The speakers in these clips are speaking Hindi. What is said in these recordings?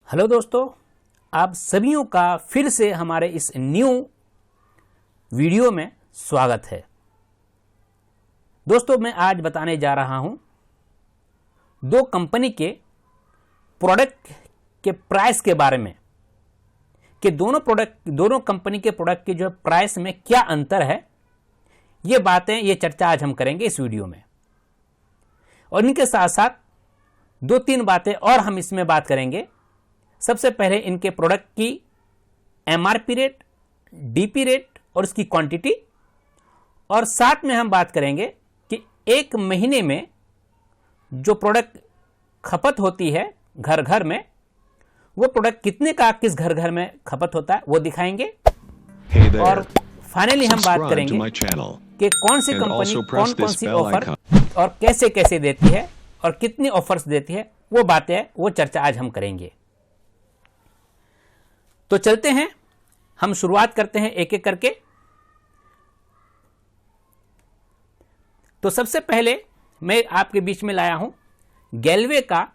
हेलो दोस्तों, आप सभियों का फिर से हमारे इस न्यू वीडियो में स्वागत है। दोस्तों, मैं आज बताने जा रहा हूं दो कंपनी के प्रोडक्ट के प्राइस के बारे में कि दोनों कंपनी के प्रोडक्ट के जो प्राइस में क्या अंतर है। ये चर्चा आज हम करेंगे इस वीडियो में, और इनके साथ साथ दो तीन बातें और हम इसमें बात करेंगे। सबसे पहले इनके प्रोडक्ट की एमआरपी रेट, डीपी रेट और इसकी क्वांटिटी, और साथ में हम बात करेंगे कि एक महीने में जो प्रोडक्ट खपत होती है घर घर में, वो प्रोडक्ट कितने का किस घर घर में खपत होता है वो दिखाएंगे। और फाइनली हम बात करेंगे कि कौन सी कंपनी कौन सी ऑफर और कैसे कैसे देती है और कितनी ऑफर्स देती है, वो चर्चा आज हम करेंगे। तो चलते हैं, हम शुरुआत करते हैं एक एक करके। तो सबसे पहले मैं आपके बीच में लाया हूं गैलवे का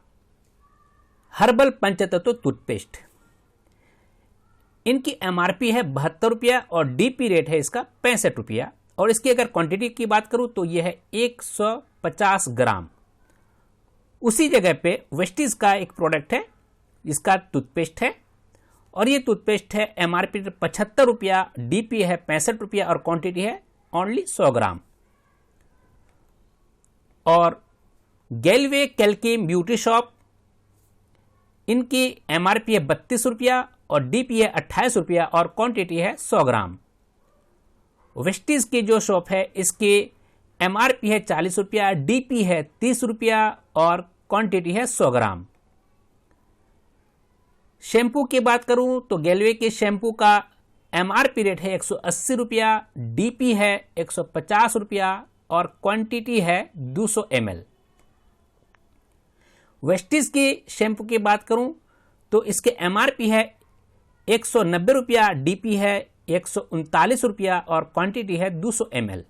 हर्बल पंचतत्व टूथपेस्ट। इनकी एमआरपी है 72 रुपया और डीपी रेट है इसका 65 रुपया। और इसकी अगर क्वांटिटी की बात करूं तो यह है 150 ग्राम। उसी जगह पे वेस्टीज का एक प्रोडक्ट है, इसका टूथपेस्ट है, और ये टूथपेस्ट है एमआरपी 75 रुपया, डीपी है 65 रुपया और क्वांटिटी है ओनली 100 ग्राम। और गैलवे कैल्किम ब्यूटी शॉप, इनकी एमआरपी है 32 रुपया और डीपी है 28 रुपया और क्वांटिटी है 100 ग्राम। वेस्टीज की जो शॉप है, इसकी एमआरपी है 40 रुपया, डीपी है 30 रुपया और क्वांटिटी है 100 ग्राम। शैम्पू की बात करूं तो गैलवे के शैम्पू का एमआरपी रेट है 180 रुपया, डीपी है 150 रुपया और क्वांटिटी है 200 ml। वेस्टीज की शैम्पू की बात करूं तो इसके एमआरपी है 190 रुपया, डीपी है 139 रुपया और क्वांटिटी है 200 ml।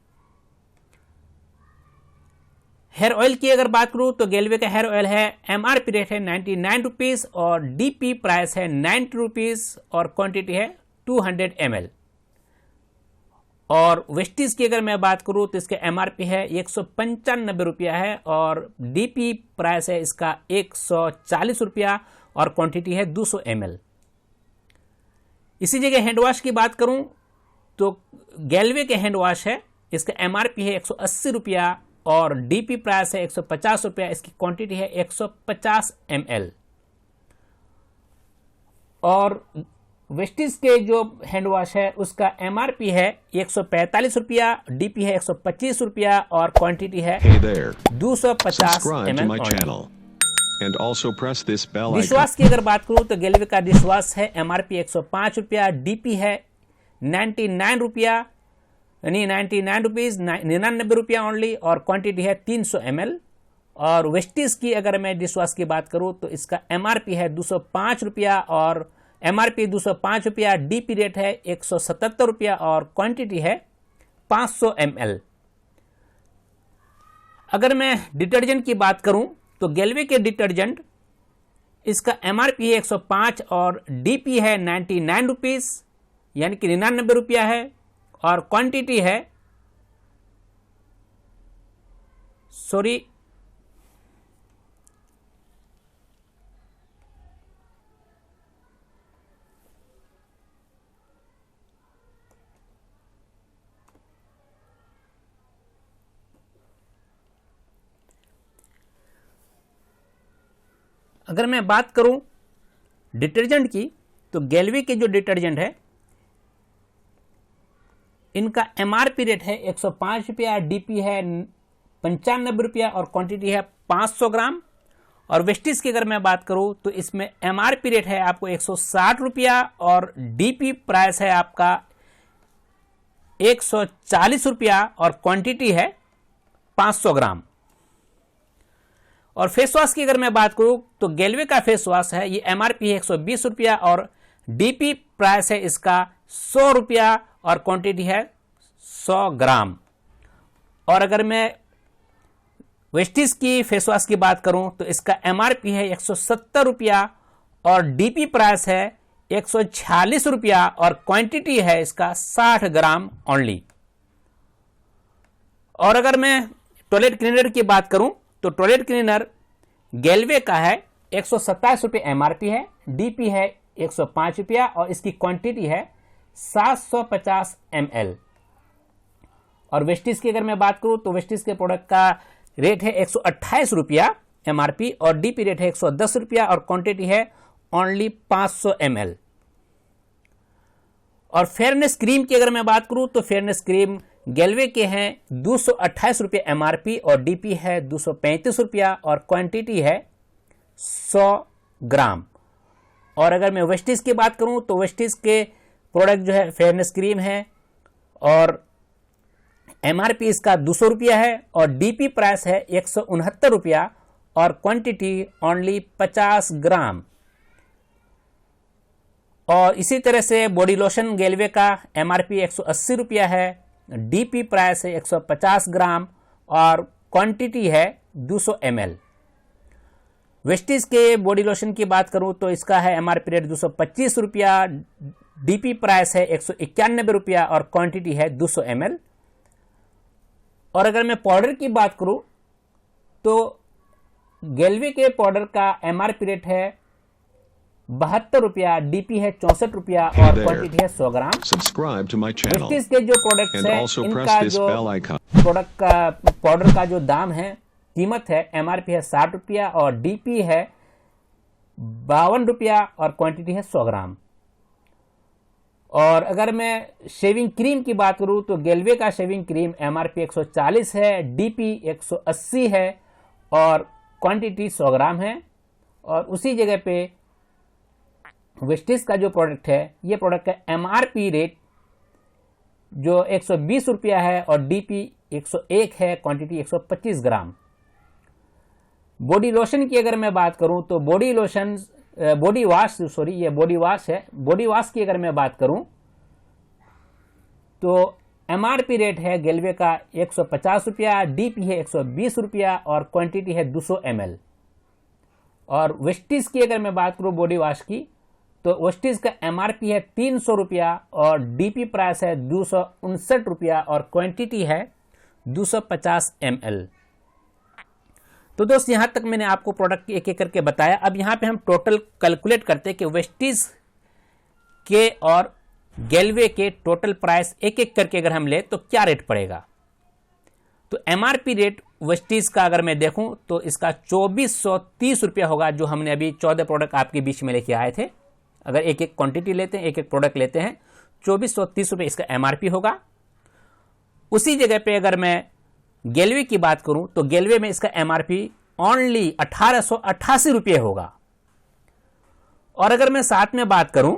हेयर ऑयल की अगर बात करूं तो गैलवे का हेयर ऑयल है एमआरपी रेट है 99 रुपीज और डीपी प्राइस है 90 रुपीज और क्वांटिटी है 200 ml। और वेस्टीज की अगर मैं बात करूं तो इसका एमआरपी है 195 रुपया है और डीपी प्राइस है इसका 140 रुपया और क्वांटिटी है 200 ml। इसी जगह हैंड वॉश की बात करूं तो गैलवे के हैंड वॉश है, इसका एमआरपी है 180 रुपया और डीपी प्राइस है 150 रुपया, इसकी क्वांटिटी है 150 ml। और वेस्टीज के जो हैंड वॉश है उसका एमआरपी है 145 रुपया, डीपी है 125 रुपया और क्वांटिटी है 250 ml। डिशवॉश की अगर बात करूं तो गैलवे का डिशवॉश है एमआरपी 105 रुपया, डीपी है 99 रुपया, यानी 99 रुपीज, 99 रुपया ओनली और क्वांटिटी है 300 ml। और वेस्टीज की अगर मैं डिशवॉश की बात करूं तो इसका एमआरपी है 205 रुपया और एमआरपी 205 रुपया, डीपी रेट है 177 रुपया और क्वांटिटी है 500 ml। अगर मैं डिटर्जेंट की बात करूं तो गैलवे के डिटर्जेंट, इसका एमआरपी है 105 और डीपी है 99 रुपीज, यानी कि 99 रुपया है और क्वांटिटी है अगर मैं बात करूं डिटर्जेंट की तो गैलवे के जो डिटर्जेंट है, इनका एमआरपी रेट है 105 रुपया, डीपी है 95 रुपया और क्वांटिटी है 500 ग्राम। और वेस्टीज की अगर मैं बात करूं तो इसमें एमआरपी रेट है आपको 160 रुपया और डीपी प्राइस है आपका 140 रुपया और क्वांटिटी है 500 ग्राम। और फेस वॉश की अगर मैं बात करूं तो गैलवे का फेस वॉश है, ये एमआरपी है 120 रुपया और डीपी प्राइस है इसका 100 रुपया और क्वांटिटी है 100 ग्राम। और अगर मैं वेस्टीज की फेस वॉश की बात करूं तो इसका एमआरपी है 170 रुपया और डीपी प्राइस है 146 रुपया और क्वांटिटी है इसका 60 ग्राम ओनली। और अगर मैं टॉयलेट क्लीनर की बात करूं तो टॉयलेट क्लीनर गैल्वे का है 127 रुपये एमआरपी है, डीपी है 105 रुपया और इसकी क्वांटिटी है 750 ml। और वेस्टिज की अगर मैं बात करूं तो वेस्टिज के प्रोडक्ट का रेट है 128 रुपया एमआरपी और डीपी रेट है 110 रुपया और क्वांटिटी है ओनली 500 ml। और फेयरनेस क्रीम की अगर मैं बात करूं तो फेयरनेस क्रीम गैल्वे के हैं 228 रुपये एमआरपी और डीपी है 235 रुपया और क्वांटिटी है 100 ग्राम। और अगर मैं वेस्टिज की बात करूं तो वेस्टिज के प्रोडक्ट जो है फेयरनेस क्रीम है और एमआरपी इसका 200 रुपया है और डीपी प्राइस है 169 रुपया और क्वांटिटी ओनली 50 ग्राम। और इसी तरह से बॉडी लोशन गैल्वे का एमआरपी 180 रुपया है, डीपी प्राइस है 150 ग्राम और क्वांटिटी है 200 ml। वेस्टिज के बॉडी लोशन की बात करूं तो इसका है एमआरपी रेट 225 रुपया, डीपी प्राइस है 191 रुपया और क्वांटिटी है 200 ml। और अगर मैं पाउडर की बात करूं तो गैल्वे के पाउडर का एमआरपी रेट है 72 रुपया, डीपी है 64 रुपया और क्वांटिटी है 100 ग्राम। वेस्टिज के जो प्रोडक्ट्स हैं इनका जो प्रोडक्ट का पाउडर का जो दाम है कीमत है एमआरपी है 60 रुपया और डीपी है 52 रुपया और क्वांटिटी है 100 ग्राम। और अगर मैं शेविंग क्रीम की बात करूं तो गैल्वे का शेविंग क्रीम एमआरपी 140 है, डीपी 180 है और क्वांटिटी 100 ग्राम है। और उसी जगह पे वेस्टिज का जो प्रोडक्ट है ये प्रोडक्ट का एमआरपी रेट जो 120 रुपया है और डीपी 101 है, क्वांटिटी 125 ग्राम। बॉडी लोशन की अगर मैं बात करूं तो बॉडी वाश है। बॉडी वाश की अगर मैं बात करूं तो एमआरपी रेट है गैल्वे का 150 रुपया, डीपी है 120 रुपया और क्वांटिटी है 200 ml। और वेस्टिज की अगर मैं बात करूं बॉडी वाश की तो वेस्टिज का एमआरपी है 300 रुपया और डीपी प्राइस है 259 रुपया और क्वांटिटी है 250 ml। तो दोस्त यहां तक मैंने आपको प्रोडक्ट एक एक करके बताया। अब यहां पे हम टोटल कैलकुलेट करते हैं कि वेस्टिज के और गैल्वे के टोटल प्राइस एक एक करके अगर हम ले तो क्या रेट पड़ेगा। तो एमआरपी रेट वेस्टिज का अगर मैं देखूं तो इसका 2430 रुपया होगा, जो हमने अभी 14 प्रोडक्ट आपके बीच में लेके आए थे। अगर एक एक क्वांटिटी लेते हैं, एक एक प्रोडक्ट लेते हैं, 2430 रुपये इसका एमआरपी होगा। उसी जगह पे अगर मैं गैल्वे की बात करूं तो गैल्वे में इसका एमआरपी ओनली 1888 रुपये होगा। और अगर मैं साथ में बात करूं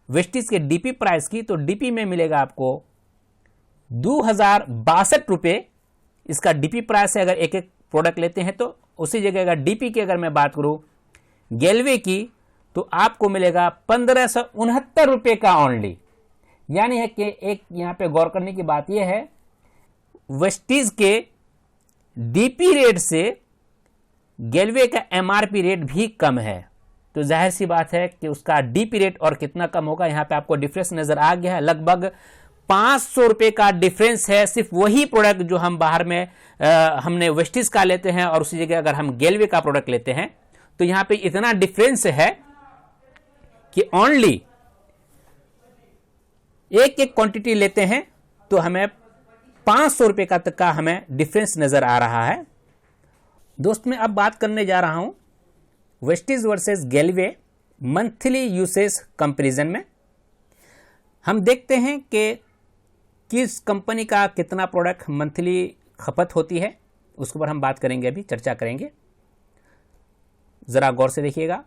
वेस्टिज के डीपी प्राइस की तो डीपी में मिलेगा आपको 2062 रुपये इसका डीपी प्राइस है अगर एक एक प्रोडक्ट लेते हैं तो। उसी जगह अगर डीपी की अगर मैं बात करूं गैल्वे की तो आपको मिलेगा 1569 रुपये का ओनली। यानी है कि एक यहां पे गौर करने की बात यह है वेस्टिज के डीपी रेट से गैल्वे का एमआरपी रेट भी कम है, तो जाहिर सी बात है कि उसका डीपी रेट और कितना कम होगा। यहां पे आपको डिफरेंस नजर आ गया है, लगभग 500 रुपये का डिफरेंस है सिर्फ वही प्रोडक्ट जो हम बाहर में हमने वेस्टिज का लेते हैं और उसी जगह अगर हम गैल्वे का प्रोडक्ट लेते हैं तो यहां पे इतना डिफरेंस है कि ओनली एक एक क्वांटिटी लेते हैं तो हमें 500 रुपये का तक का हमें डिफरेंस नजर आ रहा है। दोस्त मैं अब बात करने जा रहा हूं वेस्टिज वर्सेस गैल्वे मंथली यूसेज कंपैरिजन में। हम देखते हैं कि किस कंपनी का कितना प्रोडक्ट मंथली खपत होती है, उसके ऊपर हम बात करेंगे, अभी चर्चा करेंगे। जरा गौर से देखिएगा।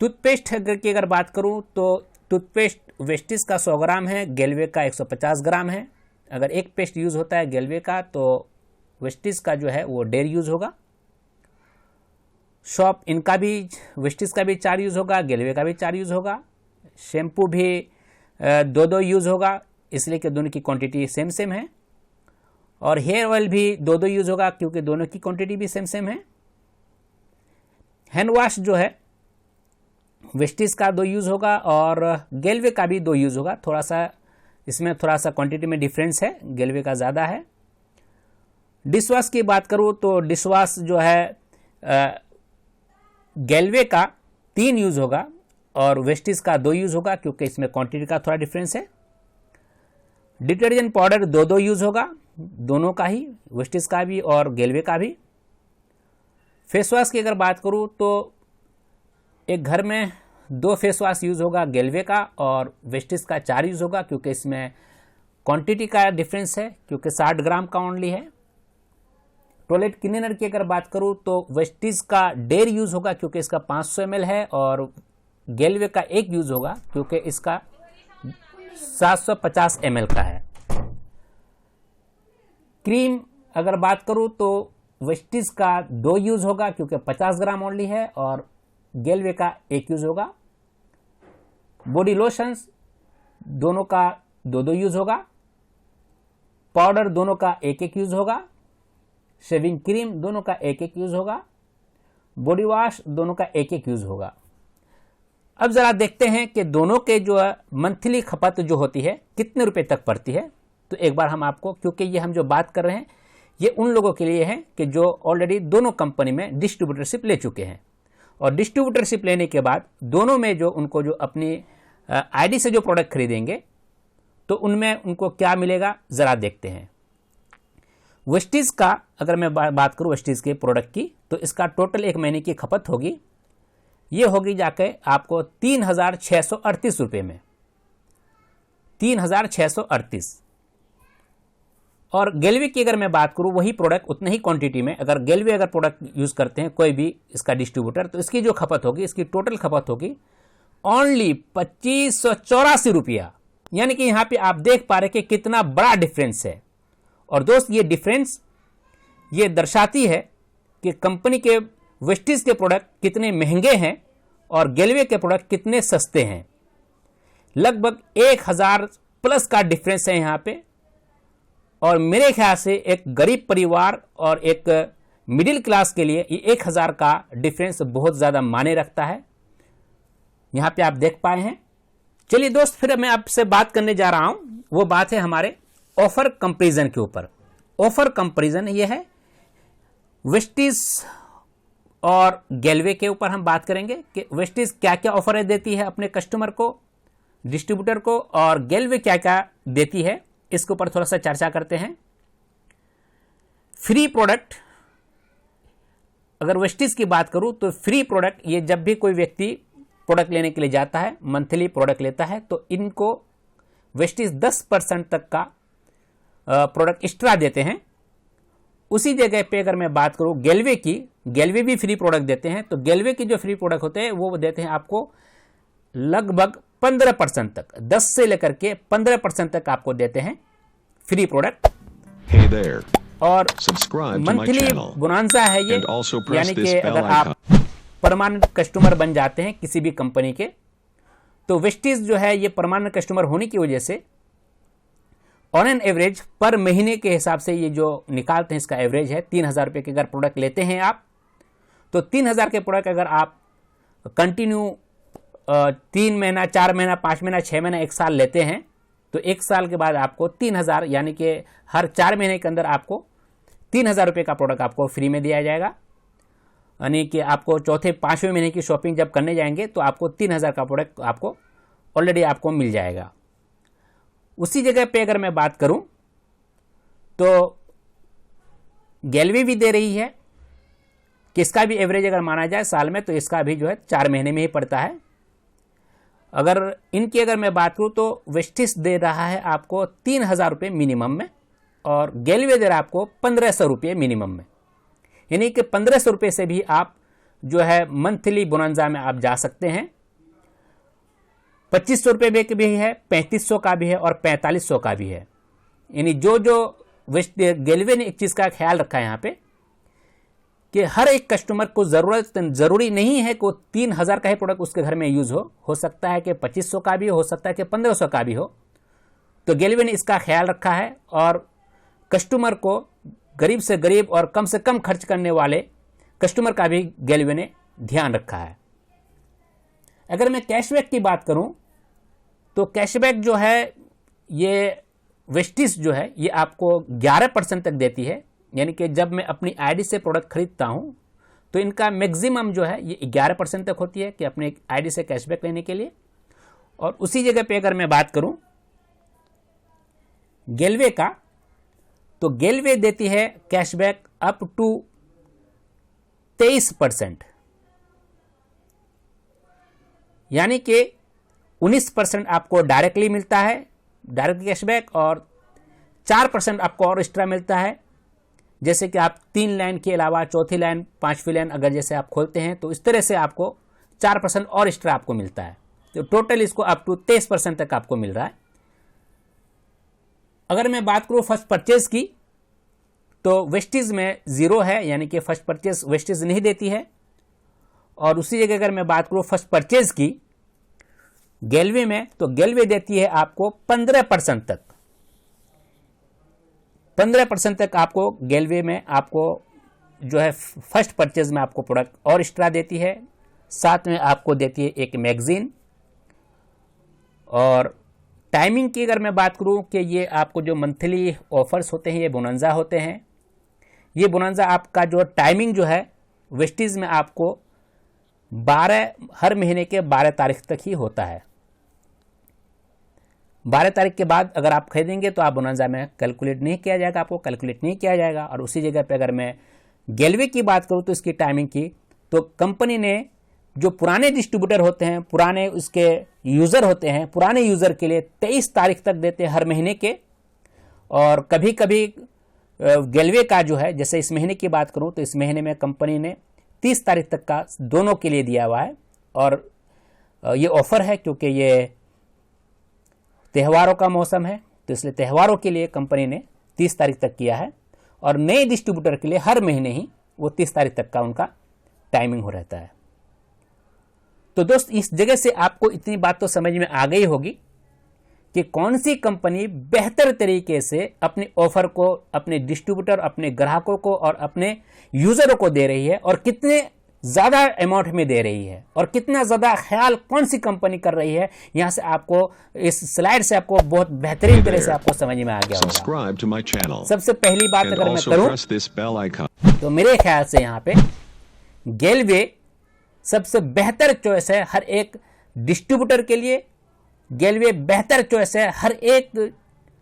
टूथपेस्ट की अगर बात करूं तो टूथपेस्ट वेस्टिज का 100 ग्राम है, गैल्वे का 150 ग्राम है। अगर एक पेस्ट यूज होता है गैल्वे का तो वेस्टिज का जो है वो 1.5 यूज होगा। शॉप इनका भी वेस्टिज का भी 4 यूज होगा, गैल्वे का भी 4 यूज होगा। शैम्पू भी 2-2 यूज होगा, इसलिए कि दोनों की क्वांटिटी सेम सेम है। और हेयर ऑयल भी 2-2 यूज होगा क्योंकि दोनों की क्वांटिटी भी सेम सेम है। हैंड वॉश जो है वेस्टिज का 2 यूज़ होगा और गेलवे का भी 2 यूज़ होगा। थोड़ा सा इसमें क्वांटिटी में डिफरेंस है, गेलवे का ज़्यादा है। डिशवॉश की बात करूँ तो डिशवॉश जो है गेलवे का 3 यूज़ होगा और वेस्टिज का 2 यूज़ होगा, क्योंकि इसमें क्वांटिटी का थोड़ा डिफरेंस है। डिटर्जेंट पाउडर 2 यूज़ होगा, दोनों का ही, वेस्टिज का भी और गेलवे का भी। फेस वॉश की अगर बात करूँ तो एक घर में 2 फेस वॉश यूज़ होगा, गेलवे का और वेस्टिज का 4 यूज़ होगा, क्योंकि इसमें क्वांटिटी का डिफरेंस है, क्योंकि 60 ग्राम का ओनली है। टॉयलेट क्लीनर की अगर बात करूँ तो वेस्टिज का 1.5 यूज़ होगा, क्योंकि इसका 500 ml है और गेलवे का 1 यूज़ होगा, क्योंकि इसका 750 ml का है। क्रीम अगर बात करूँ तो वेस्टिज का 2 यूज़ होगा, क्योंकि 50 ग्राम ओनली है और गेलवे का 1 यूज़ होगा। बॉडी लोशंस दोनों का 2 यूज़ होगा। पाउडर दोनों का 1 यूज़ होगा। शेविंग क्रीम दोनों का 1 यूज़ होगा। बॉडी वॉश दोनों का 1 यूज़ होगा। अब ज़रा देखते हैं कि दोनों के जो मंथली खपत जो होती है कितने रुपए तक पड़ती है। तो एक बार हम आपको, क्योंकि ये हम जो बात कर रहे हैं ये उन लोगों के लिए है कि जो ऑलरेडी दोनों कंपनी में डिस्ट्रीब्यूटरशिप ले चुके हैं, और डिस्ट्रीब्यूटरशिप लेने के बाद दोनों में जो उनको जो अपनी आईडी से जो प्रोडक्ट खरीदेंगे तो उनमें उनको क्या मिलेगा ज़रा देखते हैं। वेस्टिज का अगर मैं बात करूँ वेस्टिज के प्रोडक्ट की, तो इसका टोटल 1 महीने की खपत होगी, ये होगी जाके आपको 3638 रुपये में, 3638। और गेलवे की अगर मैं बात करूँ वही प्रोडक्ट उतने ही क्वांटिटी में, अगर गेलवे अगर प्रोडक्ट यूज़ करते हैं कोई भी इसका डिस्ट्रीब्यूटर, तो इसकी जो खपत होगी, इसकी टोटल खपत होगी ओनली 2584 रुपया। यानी कि यहाँ पे आप देख पा रहे कि कितना बड़ा डिफरेंस है। और दोस्त ये डिफरेंस ये दर्शाती है कि कंपनी के वेस्टिज के प्रोडक्ट कितने महंगे हैं और गेलवे के प्रोडक्ट कितने सस्ते हैं। लगभग 1000 प्लस का डिफरेंस है यहाँ पे। और मेरे ख्याल से एक गरीब परिवार और एक मिडिल क्लास के लिए ये 1000 का डिफरेंस बहुत ज़्यादा मायने रखता है, यहाँ पे आप देख पाए हैं। चलिए दोस्त, फिर मैं आपसे बात करने जा रहा हूँ, वो बात है हमारे ऑफर कंपैरिजन के ऊपर। ऑफर कंपैरिजन ये है वेस्टिज और गेलवे के ऊपर हम बात करेंगे कि वेस्टिज क्या क्या ऑफर देती है अपने कस्टमर को, डिस्ट्रीब्यूटर को, और गेलवे क्या क्या देती है, इसके ऊपर थोड़ा सा चर्चा करते हैं। फ्री प्रोडक्ट, अगर वेस्टिज की बात करूं तो फ्री प्रोडक्ट, ये जब भी कोई व्यक्ति प्रोडक्ट लेने के लिए जाता है, मंथली प्रोडक्ट लेता है, तो इनको वेस्टिज 10% तक का प्रोडक्ट एक्स्ट्रा देते हैं। उसी जगह पे अगर मैं बात करूं गेलवे की, गेलवे भी फ्री प्रोडक्ट देते हैं। तो गेलवे की जो फ्री प्रोडक्ट होते हैं वो देते हैं आपको लगभग 15% तक, 10 से लेकर के 15% तक आपको देते हैं फ्री प्रोडक्ट। Hey there. और Subscribe to my monthly channel. बोनांसा है ये, And also press यानी this कि bell अगर icon. आप परमानेंट कस्टमर बन जाते हैं किसी भी कंपनी के, तो वेस्टिज जो है ये परमानेंट कस्टमर होने की वजह से ऑन एन एवरेज पर महीने के हिसाब से ये जो निकालते हैं इसका एवरेज है 3000 रुपये के अगर प्रोडक्ट लेते हैं आप, तो 3000 के प्रोडक्ट अगर आप कंटिन्यू 3 महीना, 4 महीना, 5 महीना, 6 महीना, 1 साल लेते हैं, तो 1 साल के बाद आपको 3000, यानी कि हर 4 महीने के अंदर आपको 3000 रुपये का प्रोडक्ट आपको फ्री में दिया जाएगा। यानी कि आपको चौथे 5वें महीने की शॉपिंग जब करने जाएंगे तो आपको 3000 का प्रोडक्ट आपको ऑलरेडी आपको मिल जाएगा। उसी जगह पे अगर मैं बात करूं तो गेलवे भी दे रही है कि इसका भी एवरेज अगर माना जाए साल में, तो इसका भी जो है 4 महीने में ही पड़ता है। अगर इनकी अगर मैं बात करूं तो वेस्टिज दे रहा है आपको 3000 रुपये मिनिमम में, और गेलवे दे रहा है आपको 1500 रुपये मिनिमम में। यानी कि 1500 रुपये से भी आप जो है मंथली बोनांजा में आप जा सकते हैं। 2500 रुपये भी है, 3500 का भी है और 4500 का भी है। यानी जो गेलवे ने एक चीज़ का ख्याल रखा है यहाँ पे कि हर एक कस्टमर को ज़रूरी नहीं है कि 3000 का ही प्रोडक्ट उसके घर में यूज़ हो सकता है कि 2500 का भी हो सकता है कि 1500 का भी हो। तो गेलवे ने इसका ख्याल रखा है और कस्टमर को, गरीब से गरीब और कम से कम खर्च करने वाले कस्टमर का भी गेलवे ने ध्यान रखा है। अगर मैं कैशबैक की बात करूं तो कैशबैक जो है ये वेस्टिज जो है ये आपको 11% तक देती है, यानी कि जब मैं अपनी आईडी से प्रोडक्ट खरीदता हूं तो इनका मैक्सिमम जो है ये 11% तक होती है कि अपने आईडी से कैशबैक लेने के लिए। और उसी जगह पे अगर मैं बात करूं गेलवे का, तो गेलवे देती है कैशबैक अप टू 23%, यानी कि 19% आपको डायरेक्टली मिलता है डायरेक्ट कैशबैक, और 4% आपको और एक्स्ट्रा मिलता है। जैसे कि आप 3 लाइन के अलावा चौथी लाइन 5वीं लाइन अगर जैसे आप खोलते हैं तो इस तरह से आपको 4% और एक्स्ट्रा आपको मिलता है, तो टोटल इसको अप टू 23% तक आपको मिल रहा है। अगर मैं बात करूं फर्स्ट परचेज की तो वेस्टिज में 0 है, यानी कि फर्स्ट परचेज वेस्टिज नहीं देती है। और उसी जगह अगर मैं बात करूं फर्स्ट परचेज की गेलवे में, तो गेलवे देती है आपको 15% तक, 15% तक आपको गेलवे में आपको जो है फर्स्ट परचेज में आपको प्रोडक्ट और एक्स्ट्रा देती है। साथ में आपको देती है एक मैगजीन। और टाइमिंग की अगर मैं बात करूं कि ये आपको जो मंथली ऑफर्स होते हैं ये बोनंजा होते हैं। ये बोनंजा आपका जो टाइमिंग जो है वेस्टिज में आपको 12 हर महीने के 12 तारीख तक ही होता है। 12 तारीख के बाद अगर आप खरीदेंगे तो आप बोनंजा में कैलकुलेट नहीं किया जाएगा, आपको कैलकुलेट नहीं किया जाएगा। और उसी जगह पे अगर मैं गेलवे की बात करूं तो इसकी टाइमिंग की, तो कंपनी ने जो पुराने डिस्ट्रीब्यूटर होते हैं, पुराने उसके यूज़र होते हैं, पुराने यूज़र के लिए 23 तारीख तक देते हैं हर महीने के। और कभी कभी गेलवे का जो है, जैसे इस महीने की बात करूं तो इस महीने में कंपनी ने 30 तारीख तक का दोनों के लिए दिया हुआ है। और ये ऑफर है क्योंकि ये त्योहारों का मौसम है, तो इसलिए त्योहारों के लिए कंपनी ने 30 तारीख तक किया है। और नए डिस्ट्रीब्यूटर के लिए हर महीने ही वो 30 तारीख तक का उनका टाइमिंग हो रहता है। तो दोस्त इस जगह से आपको इतनी बात तो समझ में आ गई होगी कि कौन सी कंपनी बेहतर तरीके से अपने ऑफर को अपने डिस्ट्रीब्यूटर, अपने ग्राहकों को और अपने यूजरों को दे रही है, और कितने ज्यादा अमाउंट में दे रही है, और कितना ज्यादा ख्याल कौन सी कंपनी कर रही है। यहां से आपको इस स्लाइड से आपको बहुत बेहतरीन तरह से आपको समझ में आ गया होगा। सबसे पहली बात अगर मैं करूं तो मेरे ख्याल से यहां पे गेलवे सबसे बेहतर चॉइस है हर एक डिस्ट्रीब्यूटर के लिए। गेलवे बेहतर चॉइस है हर एक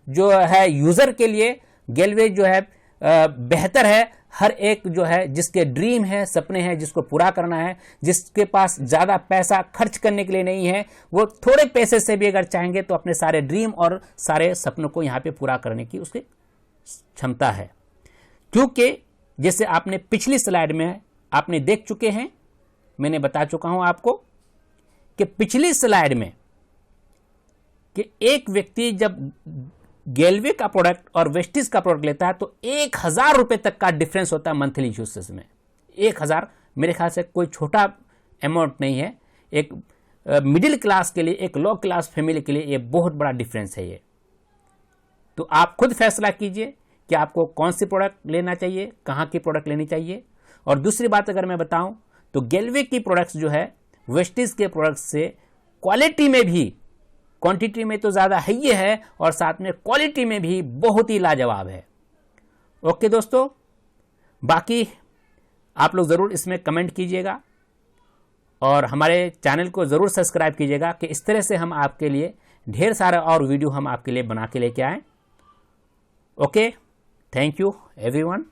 जो है यूजर के लिए। गेलवे जो है बेहतर है हर एक जो है जिसके ड्रीम है, सपने हैं, जिसको पूरा करना है, जिसके पास ज्यादा पैसा खर्च करने के लिए नहीं है, वो थोड़े पैसे से भी अगर चाहेंगे तो अपने सारे ड्रीम और सारे सपनों को यहां पे पूरा करने की उसकी क्षमता है। क्योंकि जैसे आपने पिछली स्लाइड में आपने देख चुके हैं, मैंने बता चुका हूं आपको कि पिछली स्लाइड में कि एक व्यक्ति जब गेलवे का प्रोडक्ट और वेस्टिज का प्रोडक्ट लेता है तो 1000 रुपए तक का डिफरेंस होता है मंथली यूसेज में। 1000 मेरे ख्याल से कोई छोटा अमाउंट नहीं है। एक मिडिल क्लास के लिए, एक लो क्लास फैमिली के लिए ये बहुत बड़ा डिफरेंस है ये। तो आप खुद फैसला कीजिए कि आपको कौन सी प्रोडक्ट लेना चाहिए, कहां की प्रोडक्ट लेनी चाहिए। और दूसरी बात अगर मैं बताऊं तो गेलवे की प्रोडक्ट्स जो है वेस्टिज के प्रोडक्ट्स से क्वालिटी में भी, क्वांटिटी में तो ज़्यादा है ही है, और साथ में क्वालिटी में भी बहुत ही लाजवाब है। ओके दोस्तों, बाकी आप लोग ज़रूर इसमें कमेंट कीजिएगा और हमारे चैनल को ज़रूर सब्सक्राइब कीजिएगा कि इस तरह से हम आपके लिए ढेर सारा और वीडियो हम आपके लिए बना के लेके आएँ। Okay, thank you everyone.